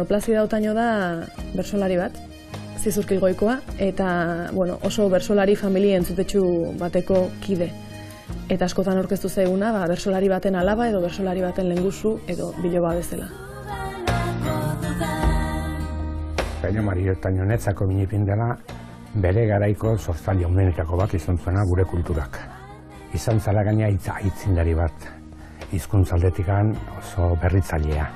Plazida Otaño da bertsolari bat, Zizurkilgoikoa, eta oso bertsolari familia entzutetsu bateko kide. Eta askotan aurkeztu zaiguna, bertsolari baten alaba edo bertsolari baten lehengusu edo biloba bezala. Otaño Mari Otaño netzako binipin dela, bere garaiko sortzaile onenetako bat izan zuena gure kulturak. Izan zala gaina aitzindari bat, hizkuntzaldetikan oso berritzailea.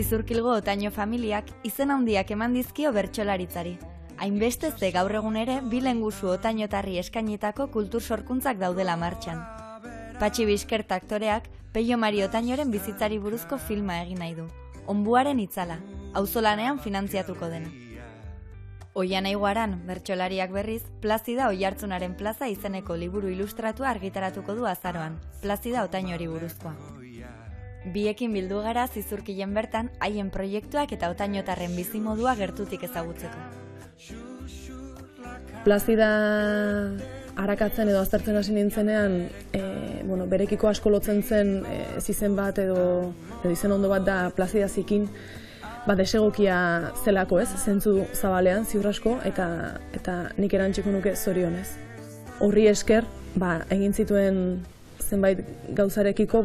Zizurkilgo Otaño familiak izen handiak eman dizkio bertsolaritzari. Hainbeste ze gaur egun ere bi lehengusu otainotarri eskainitako kultur sorkuntzak daudela martxan. Patxi Bizkert aktoreak Pello Mari Otañoren bizitzari buruzko filma egin nahi du. Onbuaren itzala, auzolanean finantziatuko dena. Oian Aiguaran, bertsolariak berriz, Plazida Oiartzunaren plaza izeneko liburu ilustratua argitaratuko du azaroan, Plazida Otañori buruzkoa. Biekin bildu gara Zizurkilen bertan haien proiektuak eta otainotarren bizimodua gertutik ezagutzeko. Plazida arakatzen edo aztertzen hasi nintzenean, berekiko asko lotzen zen ez izen bat edo izen ondo bat da Plazida Zikin, desegokia zelako ez, zentzu zabalean, ziur asko, eta nik erantziko nuke zorionez. Horri esker, egin zituen zenbait gauzarekiko,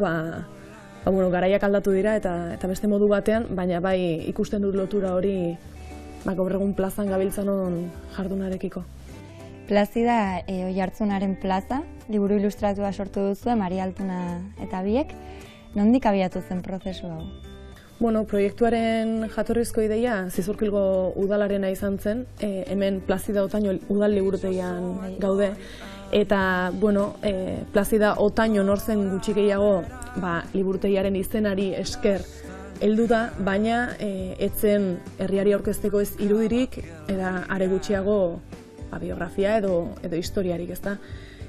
garaiak aldatu dira eta beste modu batean, baina bai ikusten dut lotura hori gaur egun plazan gabiltzan jardunarekiko. Plazida Oiartzunaren plaza, liburu ilustratua sortu duzue, Mari Altuna eta biek, nondik abiatu zen prozesu hau? Proiektuaren jatorrizko ideia Zizurkilgo udalarena izan zen, hemen Plazida Otaño udal liburutegian gaude, eta, Plazida Otaño nortzen gutxi gehiago liburutegiaren izenari esker heldu da, baina etzen herriari aurkezteko ez irudirik, eta are gutxiago biografia edo historiarik, ezta.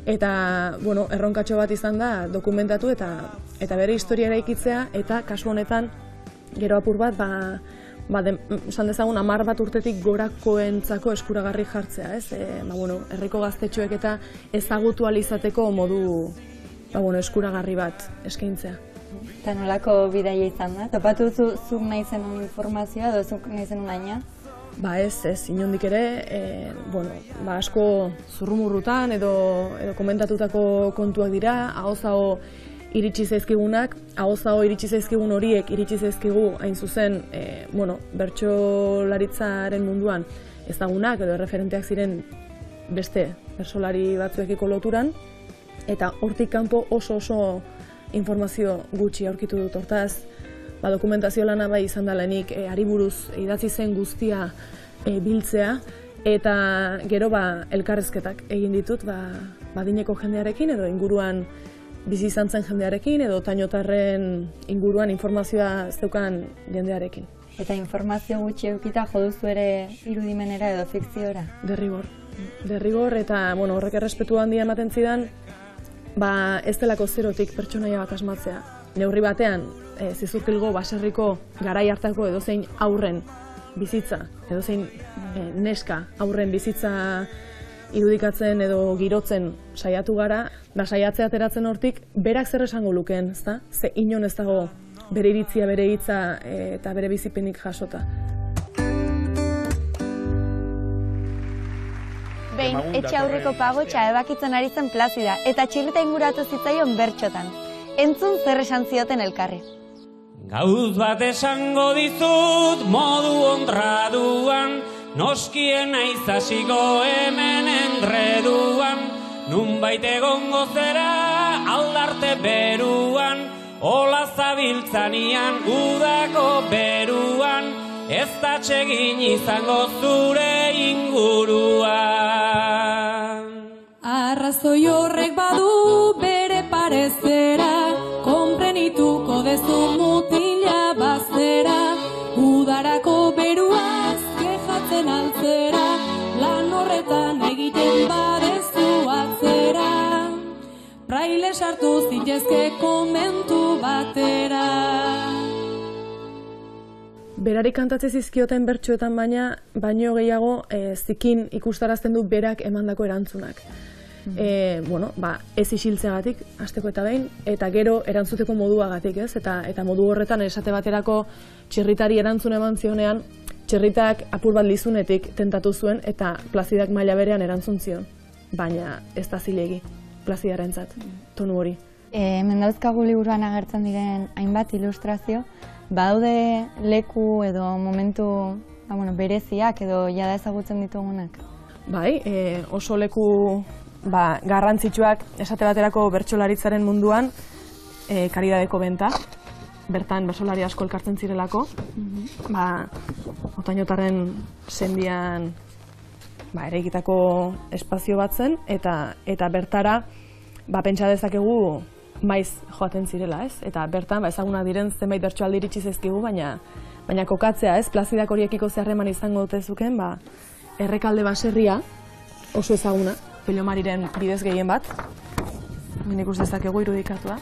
Eta, erronkatxo bat izan da dokumentatu eta bere historia eraikitzea, eta kasu honetan, gero apur bat, esan dezagun 10 bat urtetik gorakoentzako eskuragarri jartzea, ez? Herriko gaztetxoek eta ezagutu ahal izateko modu eskuragarri bat eskaintzea. Eta nolako bidaia izan da? Topatu zuk nahi zenun informazioa edo zuk nahi zenun aina? Ez, inondik ere, asko zurrumurrutan edo komentatutako kontuak dira, ahoz-aho iritsi zaizkigunak, ahoz-aho iritsi zaizkigun horiek iritsi zaizkigu hain zuzen, bertsolaritzaren munduan ezagunak edo referenteak ziren beste bertsolari batzuekiko loturan, eta hortik kanpo oso informazio gutxi aurkitu dut. Hortaz, dokumentazio lana bai izan da lehenik hari buruz idatzi zen guztia biltzea, eta gero elkarrezketak egin ditut badineko jendearekin edo inguruan bizi izan zen jendearekin edo otainotarren inguruan informazioa zeukan jendearekin. Eta informazio gutxi eukita jo duzu ere irudimenera edo fikziora? Derrigor eta horrek errespetu handia ematen zidan, ez delako zerotik pertsonaia bat asmatzea. Neurri batean, Zizurkilgo baserriko garai hartako edozein aurren bizitza, edozein neska aurren bizitza irudikatzen edo girotzen saiatu gara, saiatzea ateratzen hortik, berak zer esango lukeen, ezta? Ze inon ez dago bere iritzia, bere hitza eta bere bizipenik jasota. Behin, etxe aurreko pagotxa ebakitzen ari zen Plazida, eta txirrita inguratu zitzaion bertxotan. Entzun zer esan zioten elkarri. Gauz bat esango dizut modu honraduan, noskien aizasiko hemen enreduan, nunbait egongo zera aldarte beruan, hola zabiltzanian udako beruan, ez da txegin izango zure inguruan. Arrazoi horrek badu bere parezera, konprenituko dezu mutila bazera, udarako beruaz kejatzen altzera, lan horretan egiten badezu sartu zitezke komentu batera. Berari kantatzen zizkioten bertsuetan baino gehiago zikin ikustarazten du berak emandako erantzunak. Ez isiltzeagatik, hasteko eta behin, eta gero erantzuteko moduagatik, ez? Eta modu horretan esate baterako txirritari erantzun eman zionean, txirritak apur bat lizunetik tentatu zuen eta Plazidak maila berean erantzun zion. Baina ez da zilegi, Plazidarentzat, tonu hori. Hemen dauzkagu liburuan agertzen diren hainbat ilustrazio, badaude leku edo momentu bereziak edo jada ezagutzen ditugunak? Bai, oso leku garrantzitsuak esate baterako bertsolaritzaren munduan Karidadeko benta, bertan bertsolari asko elkartzen zirelako, Otañotarren sendian eraikitako espazio bat zen, eta bertara pentsa dezakegu maiz joaten zirela, ez? Eta bertan ezaguna diren zenbait bertsoaldi iritsi zaizkigu, baina kokatzea, ez? Plazidak horiekiko zeharreman izango dute zuken, Errekalde baserria oso ezaguna, Pello Mariren bidez gehien bat. Hemen ikus dezakegu irudikatua.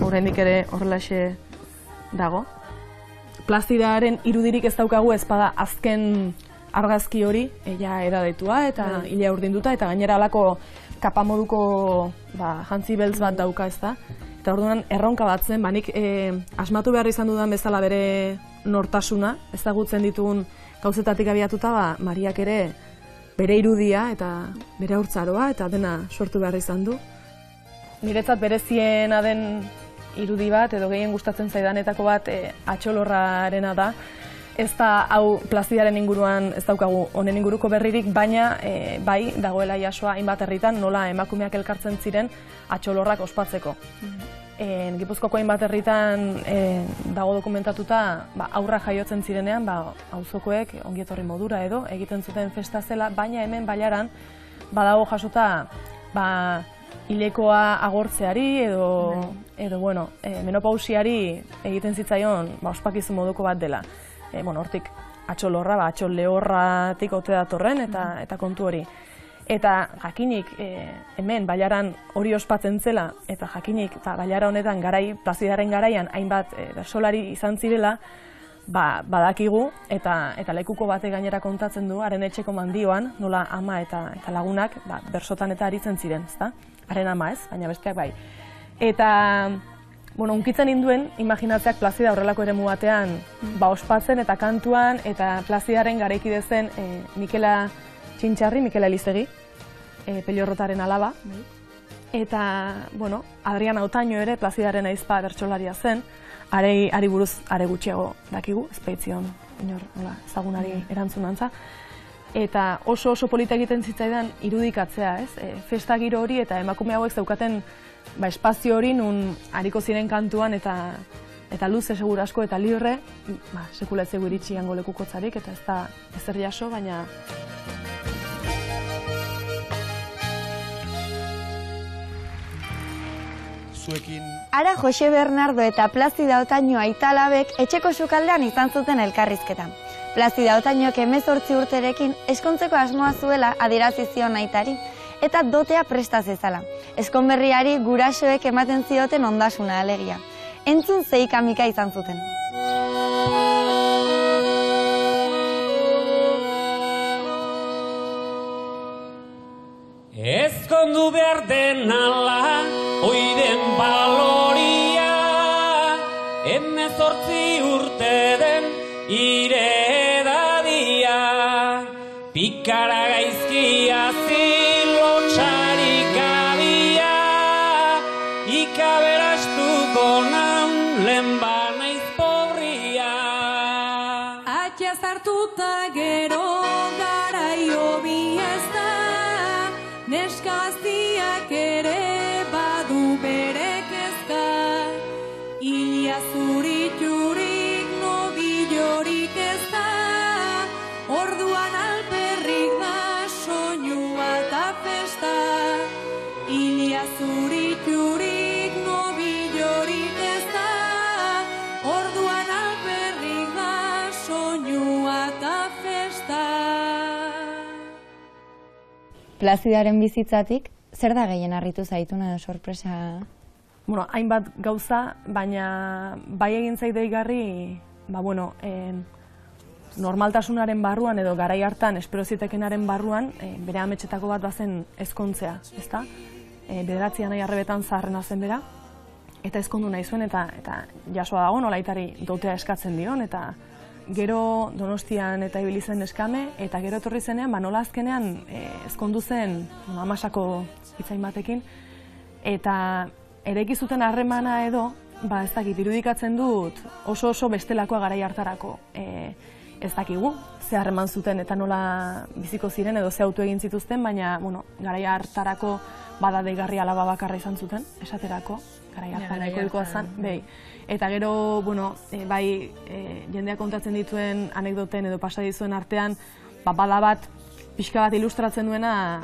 Oraindik ere horrelaxe dago. Plazidaren irudirik ez daukagu ezpada azken argazki hori, edadaitua eta ilea urdinduta, eta gainera halako kapamoduko jantzi beltz bat dauka, ez da. Eta orduan erronka bat zen, nik asmatu behar izan dudan bezala bere nortasuna, ezagutzen ditugun gauzetatik abiatuta, Mariak ere bere irudia eta bere haurtzaroa eta dena sortu behar izan du. Niretzat bereziena den irudi bat, edo gehien gustatzen zaidanetako bat Atxolorrarena da. Ez da hau Plazidaren inguruan ez daukagu honen inguruko berririk, baina bai dagoela jasoa hainbat herritan nola emakumeak elkartzen ziren Atxolorrak ospatzeko. Gipuzkoako hainbat herritan dago dokumentatuta aurra jaiotzen zirenean auzokoek ongietorri modura edo egiten zuten festa zela, baina hemen Bailaran badago jasota hilekoa agortzeari edo menopausiari egiten zitzaion ospakizun moduko bat dela. Hortik Atxolorra, Atxol lehorratik ote datorren eta kontu hori. Eta jakinik hemen Bailaran hori ospatzen zela, eta jakinik Bailara honetan Plazidaren garaian hainbat bertsolari izan zirela, badakigu eta lekuko batek gainera kontatzen du, haren etxeko mandioan, nola ama eta lagunak bersotan eta aritzen ziren, ezta? Haren ama ez, baina besteak bai. Eta unkitzen induen, imaginatzeak Plazida horrelako eremu batean ospatzen eta kantuan, eta Plazidaren garaikide zen Mikela Txintxarri, Mikela Elizegi, Pello Errotaren alaba. Eta, Adriana Otaño ere Plazidaren aizpa bertsolaria zen, ari buruz are gutxiago dakigu, ezpaitzion ezagunari erantzunantza. Eta oso polita egiten zitzaidan irudikatzea, ez? Festa giro hori eta emakume hauek zeukaten espazio hori nun ariko ziren kantuan eta luze seguru asko eta libre, sekula ez zego iritsi hango lekukotzarik eta ez da ezer jaso, baina... Ara Jose Bernardo eta Plazida Otaño aitalabek etxeko sukaldean izan zuten elkarrizketa. Plazida Otañok 18 urterekin eskontzeko asmoa zuela adierazi zion aitari, eta dotea presta zezala. Eskonberriari gurasoek ematen zioten ondasuna alegia. Entzun zeika-mika izan zuten. Ezkondu behar den ala, oiden baloria, 18 urte den ire edadia, pikara gaizkia zilo txarik abia, ikaberastuko nan lehen banaiz pobria. Atxaz hartuta gero garaio bi ez da, neskaztiak ere badu bere kezka, ilia zuriturik nobillorik ez da, orduan alperrik da soinua eta festa, ilia zuriturik nobillorik ez da, orduan alperrik da soinua eta festa. Plazidaren bizitzatik, zer da gehien harritu zaitun edo sorpresa bueno, hainbat gauza, baina bai egin zait deigarri, bueno, normaltasunaren barruan edo garai hartan espero zitekenaren barruan bere ametsetako bat bazen ezkontzea, ezta? Bederatzian nahi arrebetan zaharrena zen bera, eta ezkondu nahi zuen, eta jasoa dago nolaitari dotea eskatzen dion, eta gero Donostian eta ibili zen eskame, eta gero etorri zenean, nola azkenean ezkondu zen amasako hitzain batekin, eta eraiki zuten harremana edo, ez dakit, irudikatzen dut oso bestelakoa garai hartarako. Ez dakigu, ze harreman zuten eta nola biziko ziren edo ze autu egin zituzten, baina, garai hartarako bada deigarri alaba bakarra izan zuten, esaterako, garai hartan nahikoa zen, Eta gero, bai, jendeak kontatzen dituen anekdoten edo pasa dituen artean, bada bat, pixka bat ilustratzen duena,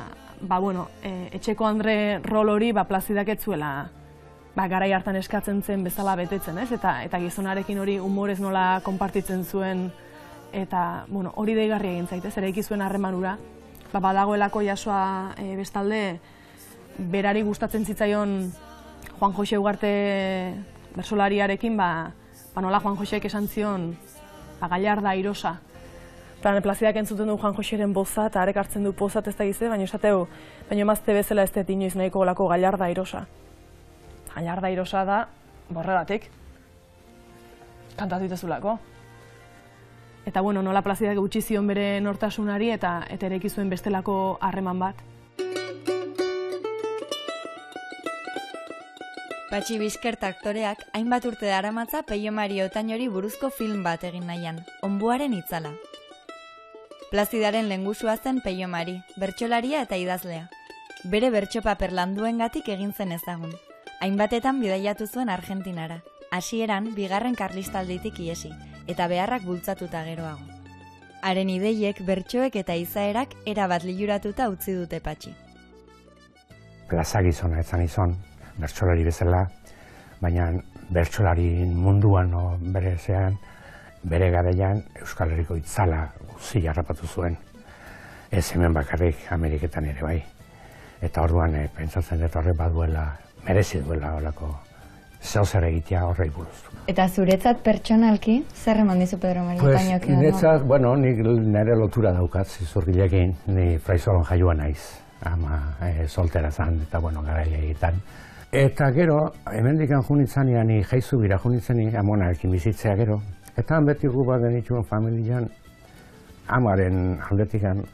etxeko andre rol hori Plazidak ez zuela garai hartan eskatzen zen bezala betetzen, ez? Eta gizonarekin hori humorez nola konpartitzen zuen, eta hori deigarri egin zaitez, eraiki zuen harreman hura. Badagoelako jasoa bestalde, berari gustatzen zitzaion Juan Jose Ugarte bertsolariarekin, nola Juan Joseek esan zion Gallarda airosa. Plazidak entzuten du Juan Joseren boza, eta arek hartzen du pozat ez da gize, baina esateu, baina emazte bezala ez dut inoiz nahiko golako Gallarda airosa. Gallarda airosa da, borregatik, kantatu itezulako. Eta nola Plazidak gutxi zion bere nortasunari eta eraiki zuen bestelako harreman bat. Patxi Bizkert aktoreak hainbat urte daramatza Peio Mari Otañori buruzko film bat egin nahian, Onbuaren itzala. Plazidaren lehengusua zen Peio Mari, bertsolaria eta idazlea. Bere bertsopaper landuengatik egin zen ezagun. Hainbatetan bidaiatu zuen Argentinara, hasieran bigarren karlistalditik iesi, eta beharrak bultzatuta geroago. Haren ideiek, bertsoek eta izaerak erabat liluratuta utzi dute Patxi. Plaza gizona ezan izan, bertsolari bezala, baina bertsolari munduan bere garaian Euskal Herriko itzala guzti harrapatu zuen. Ez hemen bakarrik, Ameriketan ere bai. Eta orduan pentsatzen dut horre baduela, merezi duela horreko zer egitea horrei buruz. Eta zuretzat pertsonalki, zer eman dizu Pedro Mari Otañok? Niretzat, nik nire lotura daukat zizurgilekin, ni Fraisolon jaioa naiz, ama soltera zan eta garaia egitan. Eta gero, hemendikan junitzanean, ni jaizu bira junitzanean, amonarekin bizitzea gero, eta han beti gu bat genituen familian, amaren aldetikan,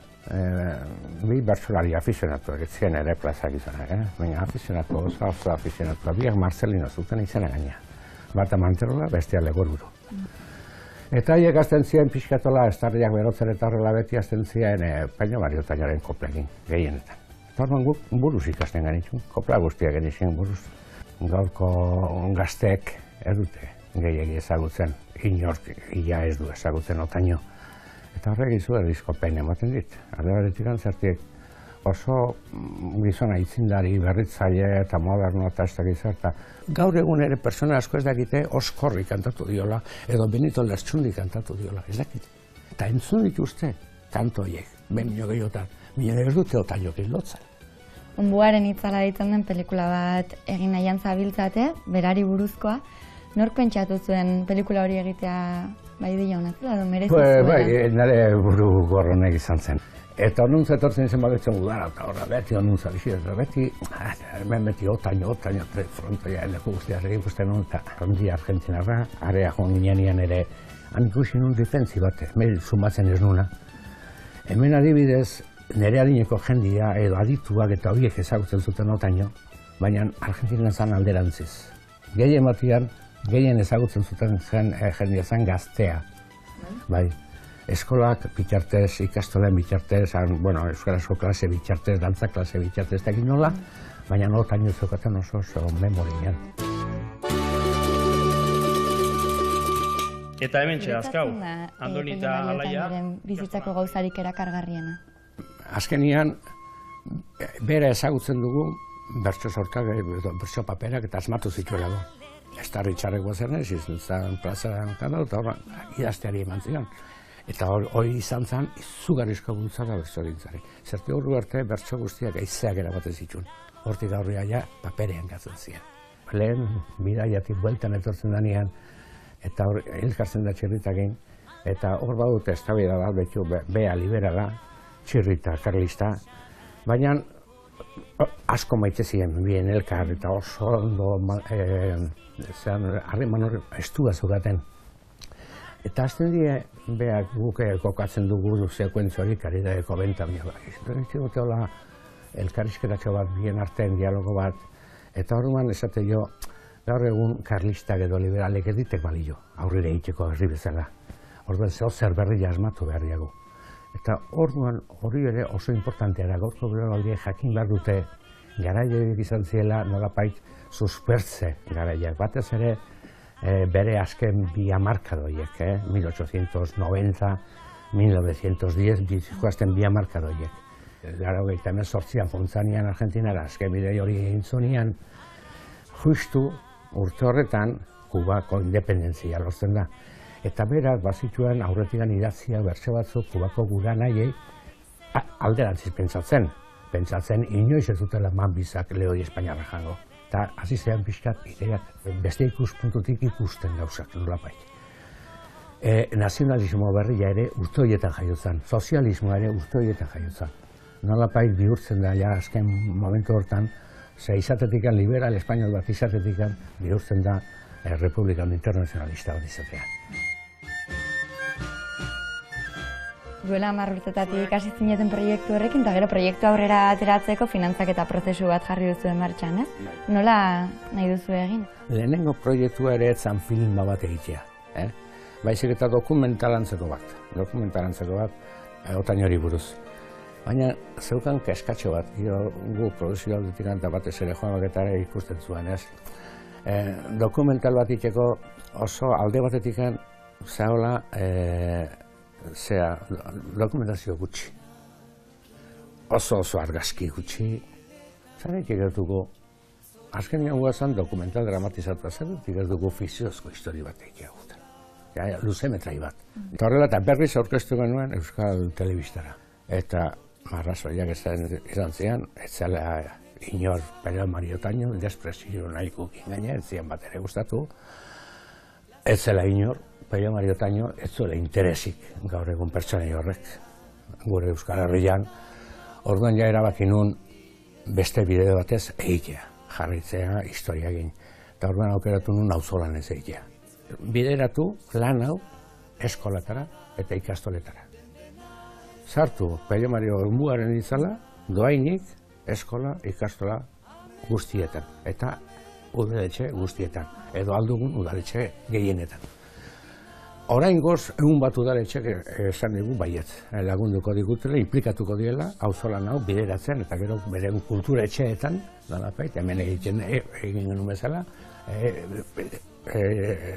bi bertsolari afizionatuak, ez ziren ere Plazak izanak, baina afizionatu, oso afizionatu, biak Marcelino zuten izena gaina. Bata Manterola, bestia Legoruru. Eta haiek azten ziren pixkatola, estarriak berotzen eta horrela beti azten ziren Peio Mari Otañoren koplekin, gehienetan. Torban guk buruz ikasten genitxun, kopla guztiak genitxun buruz. Gaurko gazteek ez dute gehiagi ezagutzen, inork ia ez du ezagutzen Otaño. Eta horrek izu erdizkopen ematen dit. Alde baretik antzertiek oso gizona itzindari, berritzaile eta moderno eta ez dakizerta. Gaur egun ere persona asko ez dakite Oskorri kantatu diola, edo Benito Lertxundi kantatu diola, ez dakite. Eta entzun dituzte kanto horiek, benio gehiotan, bine ez dute Otañokin lotzen. Onbuaren itzala ditzen den pelikula bat egin nahian zabiltzate, berari buruzkoa. Nork pentsatu zuen pelikula hori egitea bai dira honatzela, edo merezi zuela? Bai, nire buru gorronek izan zen. Eta onuntza etortzen izan badetzen udara, eta horra beti onuntza bizit, eta beti Otaño, frontoia leku guztiaz egin ikusten nun, eta ondi Argentinarra, area joan ginean ere, han ikusi nun defentzi bat, meil sumatzen ez nuna. Hemen adibidez, nire adineko jendia edo adituak eta horiek ezagutzen zuten Otaño, baina Argentinan zan alderantziz. Gehien batian, gehien ezagutzen zuten jendia zen gaztea. Bai, eskolak bitartez, ikastolen bitartez, euskarazko klase bitartez, dantza klase bitartez, eta egin nola, baina Otaño zeukaten oso memorian. Eta hemen txedazkau, Andonita Alaia. Bizitzako gauzarik erakargarriena. Azkenian, bera ezagutzen dugu, bertso sortak, bertso paperak eta asmatu zituela du. Estarri txarreko zen ez, izan plazaren kanal, eta horra, idazteari eman zion. Eta hori izan zen, izugarrizko bultzada bertso gintzari. Zerti horru arte, bertso guztiak aizeak erabaten zituen. Hortik aurria ja, paperean gatzen ziren. lehen bidaiatik bueltan etortzen denean, eta hor elkartzen da txirritakin, eta hor badute eztabaida bat, betxu, bea liberala, txirrita, karlista, baina asko maite ziren bien elkar, eta oso ondo harreman hori estua zugaten. Eta azten die, beak guke kokatzen dugu sekuentzu hori karidadeko benta bina. Izte hola elkarrizketatxo bat, bien artean dialogo bat, eta orduan esate jo, gaur egun karlistak edo liberalek ez ditek balio, aurrera egiteko herri bezala. Orduan zer berri asmatu behar diago. Eta orduan hori ere oso importantea da, gaurko belaunaldiek jakin behar dute garaileak izan ziela nolapait suspertze garaileak. Batez ere bere azken bi hamarkadoiek, 1890, 1910, bizikoazten bi hamarkadoiek. 1988an Fontzanian Argentinara azken bidei hori egin zunean, justu urte horretan Kubako independentzia lortzen da. Eta berak bazituen aurretikan idatzia bertso batzuk Kubako gura nahiei alderantziz pentsatzen inoiz ez dutela manbizak Leoi Espainiarra jango. Eta hasi zean pixkat ideiak beste ikuspuntutik ikusten gauzak nolapait. Nazionalismo berria ere urte horietan jaiotzen, sozialismoa ere urte horietan jaiotzen. Nolapait bihurtzen da ja azken momentu hortan, ze izatetikan liberal espainol bat izatetikan bihurtzen da republikan internazionalista bat izatea. Duela 10 urtetatik hasi zineten proiektu horrekin, eta gero proiektu aurrera ateratzeko finantzaketa prozesu bat jarri duzuen martxan, ez? Nola nahi duzu egin? Lehenengo proiektua ere etzan filma bat egitea. Baizik eta dokumentalantzeko bat, Otainori buruz. Baina zeukan keskatxo bat, gu produzio aldetik eta batez ere Joan Baketara ikusten zuen, ez? Dokumental bat itxeko oso alde batetik zahola dokumentazio gutxi. Oso argazki gutxi. Zareik egertuko, azken guazan dokumental dramatizatu zen, egertuko fiziozko histori bat egiagutan. Luzemetrai bat. Eta horrela eta berriz aurkeztu genuen Euskal Telebistara. Eta marrazoiak izan zian, ez zela inor Pello Mario Otaño, despresio nahiko gaina, ez zian bat ere gustatu. Ez zela inor Pello Mario Otaño, ez zuela interesik gaur egun pertsonei horrek, gure Euskal Herrian. Orduan ja erabaki nun beste bideo batez egitea, jarritzea historia egin. Eta orduan aukeratu nun auzolan ez egitea. Bideratu lan hau eskolatara eta ikastoletara. Sartu Pello Mario Muaren itzala, doainik eskola, ikastola guztietan. Eta udaletxe guztietan, edo aldugun udaletxe gehienetan. Oraingoz, egun bat udaletxek esan digu baietz. Lagunduko digutela, implikatuko diela, auzolan hau bideratzen, eta gero bere kultura etxeetan, hemen egin genuen bezala,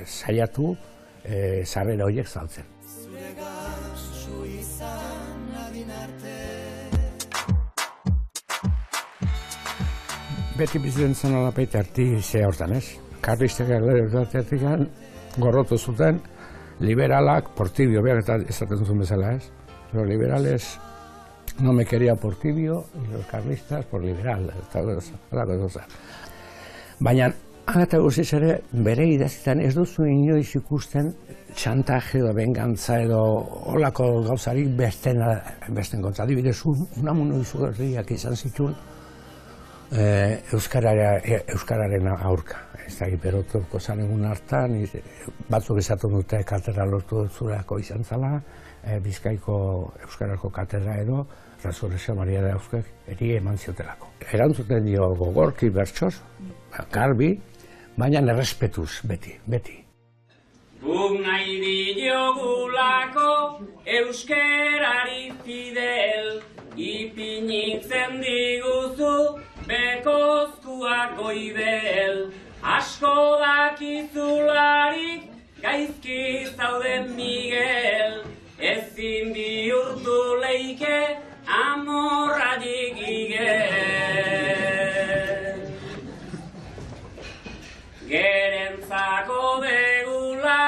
saiatu sarrera horiek saltzen. Beti bizitzen zen alapait artizia hortan, ez? Karlistek erletik gorrotu zuten, liberalak, Portibio, behar eta esaten zuen bezala, ez? Los liberales no me quería Portibio, y los carlistas por liberal, eta cosa. Baina, eta guziz ere, bere idazitan ez duzu inoiz ikusten txantaje edo bengantza edo olako gauzarik besten kontza. Adibidez, unamuno izugarriak izan zituen Euskararen aurka. Ez da, hiperotuko zan egun hartan, batzuk esatu dute katedra lortu zurako izan zala, Bizkaiko Euskarako katedra edo, Resurrexio Maria de Euskek eri eman ziotelako. Erantzuten dio gogorki bertsoz, garbi, baina errespetuz beti. Guk nahi diogulako euskerari fidel, ipinitzen diguzu bekozkuak goibel. Asko dakizularik gaizki zauden Miguel, ezin bihurtu leike amorradik igel. Gerentzako begula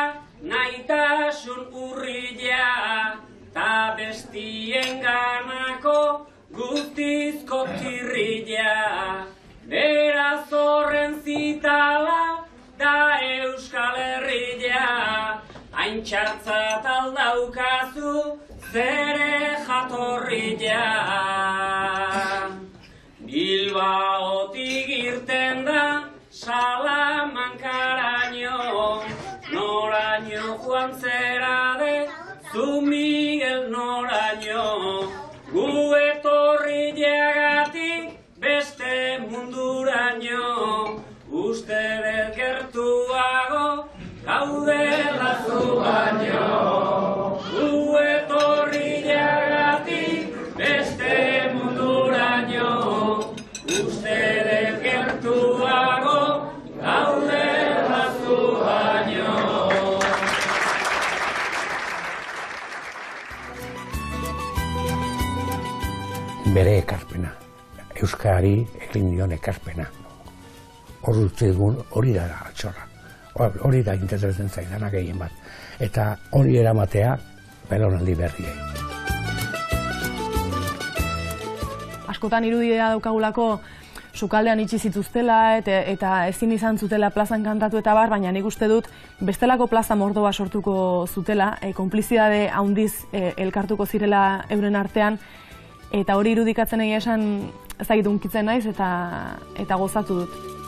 naitasun urria, ta bestien ganako guztizko tirria. Beraz horren zita Aintzatzat aldaukazu zere jatorria. Bilbaotik irten da Salamankaraino, noraino joan zera de zu Miguel noraino. Gu etorriagatik beste munduraino, uste dut gertuago gaudela zu baino. Gu etorriagatik beste munduraino, uste dut gertuago gaudela zu baino. Bere ekarpena, Euskarari egin dion ekarpena. Hor uste dugun hori da altxorra, hori da interesatzen zaidana gehien bat. Eta hori eramatea belaunaldi berriei. Askotan irudia daukagulako sukaldean itxi zituztela eta ezin izan zutela plazan kantatu eta bar, baina nik uste dut bestelako plaza mordoa sortuko zutela, konplizidade handiz elkartuko zirela euren artean, eta hori irudikatzen egia esan ez dakit hunkitzen naiz eta gozatu dut.